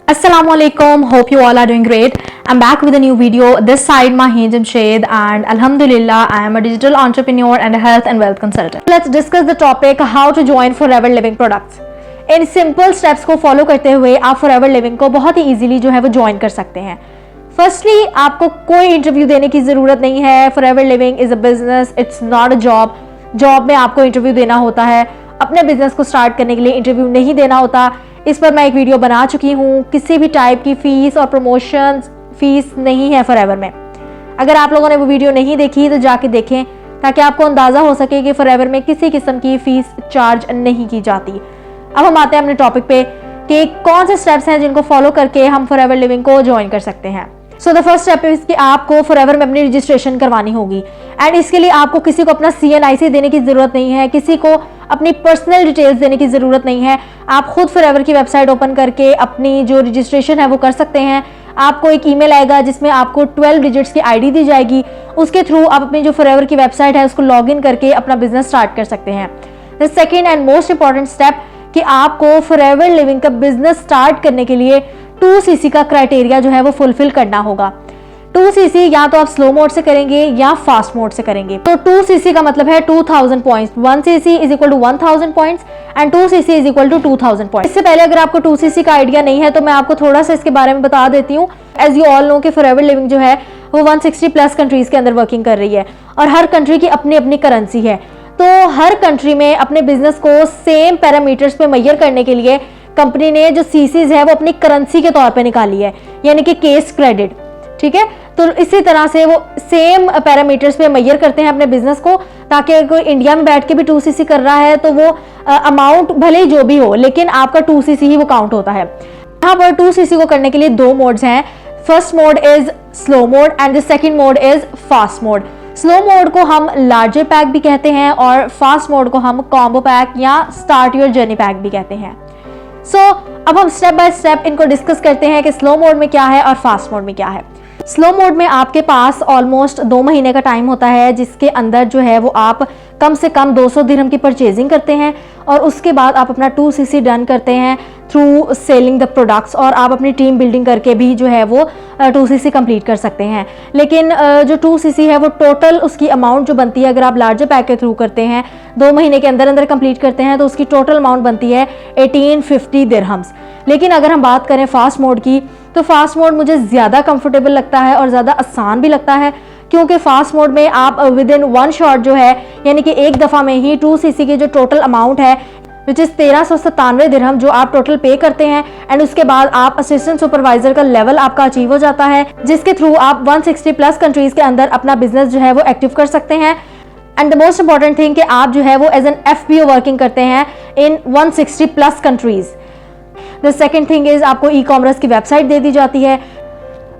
Assalamualaikum, hope you all are doing great. I'm back with a new video. This side Maheen Jamshed, and Alhamdulillah I am a digital entrepreneur and a health and wealth consultant. Let's discuss the topic how to join Forever Living products. In simple steps को follow करते हुए आप forever living को बहुत ही easily जो है वो join कर सकते हैं. फर्स्टली आपको कोई इंटरव्यू देने की ज़रूरत नहीं है. Forever living is a business, it's not a job. Job में आपको इंटरव्यू देना होता है, अपने बिजनेस को स्टार्ट करने के लिए इंटरव्यू नहीं देना होता. इस पर मैं एक वीडियो बना चुकी हूँ. किसी भी टाइप की फ़ीस और प्रमोशन फीस नहीं है फॉरएवर में. अगर आप लोगों ने वो वीडियो नहीं देखी तो जाके देखें ताकि आपको अंदाज़ा हो सके कि फॉरएवर में किसी किस्म की फ़ीस चार्ज नहीं की जाती. अब हम आते हैं अपने टॉपिक पे कि कौन से स्टेप्स हैं जिनको फॉलो करके हम फॉरएवर लिविंग को ज्वाइन कर सकते हैं. So the first step is कि आपको फॉरएवर में अपनी रजिस्ट्रेशन करवानी होगी. एंड इसके लिए आपको किसी को अपना CNIC देने की ज़रूरत नहीं है, किसी को अपनी पर्सनल डिटेल्स देने की ज़रूरत नहीं है. आप खुद फॉरएवर की वेबसाइट ओपन करके अपनी जो रजिस्ट्रेशन है वो कर सकते हैं. आपको एक ईमेल आएगा जिसमें आपको 12 डिजिट्स की ID दी जाएगी. उसके थ्रू आप अपनी जो फॉरएवर की वेबसाइट है उसको लॉगिन करके अपना बिजनेस स्टार्ट कर सकते हैं. The second and most important step कि आपको फॉरएवर लिविंग का बिजनेस स्टार्ट करने के लिए 2cc का क्राइटेरिया जो है वो फुलफिल करना होगा. 2cc या तो आप स्लो मोड से करेंगे या फास्ट मोड से करेंगे. तो 2cc का मतलब है 2000 points. 1cc is equal to 1000 points and 2cc is equal to 2000 points. इससे पहले अगर आपको 2cc का आइडिया नहीं है तो मैं आपको थोड़ा सा इसके बारे में बता देती हूँ. एज यू ऑल नो कि फॉरएवर लिविंग जो है वो 160 प्लस कंट्रीज के अंदर वर्किंग कर रही है और हर कंट्री की अपनी अपनी करेंसी है. तो हर कंट्री में अपने बिजनेस को सेम पैरामीटर्स पे मेजर करने के लिए कंपनी ने जो सीसीज है वो अपनी करेंसी के तौर पे निकाली है, यानी कि केस क्रेडिट. ठीक है, तो इसी तरह से वो सेम पैरामीटर्स पे मेजर करते हैं अपने बिजनेस को, ताकि अगर कोई इंडिया में बैठ के भी 2cc कर रहा है तो वो अमाउंट भले ही जो भी हो लेकिन आपका 2cc ही वो काउंट होता है. यहाँ पर 2cc को करने के लिए दो मोड्स हैं. First mode is slow mode and the second mode is fast mode. Slow mode को हम लार्जर पैक भी कहते हैं और फास्ट मोड को हम कॉम्बो पैक या स्टार्ट योर जर्नी पैक भी कहते हैं. सो अब हम स्टेप बाय स्टेप इनको डिस्कस करते हैं कि स्लो मोड में क्या है और फास्ट मोड में क्या है. स्लो मोड में आपके पास ऑलमोस्ट 2 महीने का टाइम होता है जिसके अंदर जो है वो आप कम से कम 200 दिरहम की परचेजिंग करते हैं और उसके बाद आप अपना 2cc डन करते हैं थ्रू सेलिंग द प्रोडक्ट्स और आप अपनी टीम बिल्डिंग करके भी जो है वो 2cc कंप्लीट कर सकते हैं. लेकिन जो 2cc है वो टोटल उसकी अमाउंट जो बनती है, अगर आप लार्जर पैक के थ्रू करते हैं 2 महीने के अंदर अंदर कंप्लीट करते हैं तो उसकी टोटल अमाउंट बनती है 1850 दिरहम्स. लेकिन अगर हम बात करें फास्ट मोड की तो फास्ट मोड मुझे ज़्यादा कंफर्टेबल लगता है और ज़्यादा आसान भी लगता है, क्योंकि फास्ट मोड में आप विद इन वन शॉट जो है यानी कि एक दफ़ा में ही 2cc की जो टोटल अमाउंट है विच इज़ 1397 दिरहम जो आप टोटल पे करते हैं एंड उसके बाद आप असिस्टेंट सुपरवाइजर का लेवल आपका अचीव हो जाता है जिसके थ्रू आप 160 प्लस कंट्रीज़ के अंदर अपना बिजनेस जो है वो एक्टिव कर सकते हैं. And the most important thing कि आप जो है वो एज एन FBO वर्किंग करते हैं इन 160 plus countries. The second thing is आपको ई-कॉमर्स की वेबसाइट दे दी जाती है.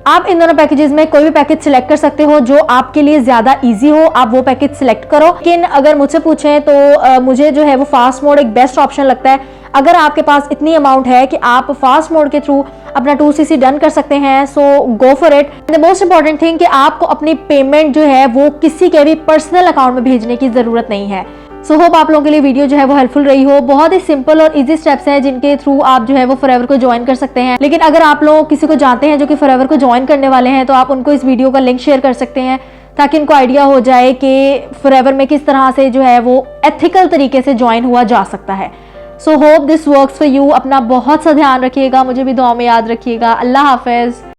आप इन दोनों पैकेजेस में कोई भी पैकेज सिलेक्ट कर सकते हो जो आपके लिए ज़्यादा इजी हो, आप वो पैकेज सिलेक्ट करो. लेकिन अगर मुझसे पूछें तो मुझे जो है वो फास्ट मोड एक बेस्ट ऑप्शन लगता है. अगर आपके पास इतनी अमाउंट है कि आप फास्ट मोड के थ्रू अपना 2cc डन कर सकते हैं so go for it. The most important thing कि आपको अपनी पेमेंट जो है वो किसी के भी पर्सनल अकाउंट में भेजने की ज़रूरत नहीं है. सो होप आप लोगों के लिए वीडियो जो है वो हेल्पफुल रही हो. बहुत ही सिंपल और इजी स्टेप्स हैं जिनके थ्रू आप जो है वो फॉरएवर को ज्वाइन कर सकते हैं. लेकिन अगर आप लोग किसी को जानते हैं जो कि फॉरएवर को ज्वाइन करने वाले हैं तो आप उनको इस वीडियो का लिंक शेयर कर सकते हैं ताकि उनको आइडिया हो जाए कि फॉरएवर में किस तरह से जो है वो एथिकल तरीके से ज्वाइन हुआ जा सकता है. So hope this works for you. अपना बहुत सा ध्यान रखिएगा, मुझे भी दुआ में याद रखिएगा. अल्लाह हाफिज.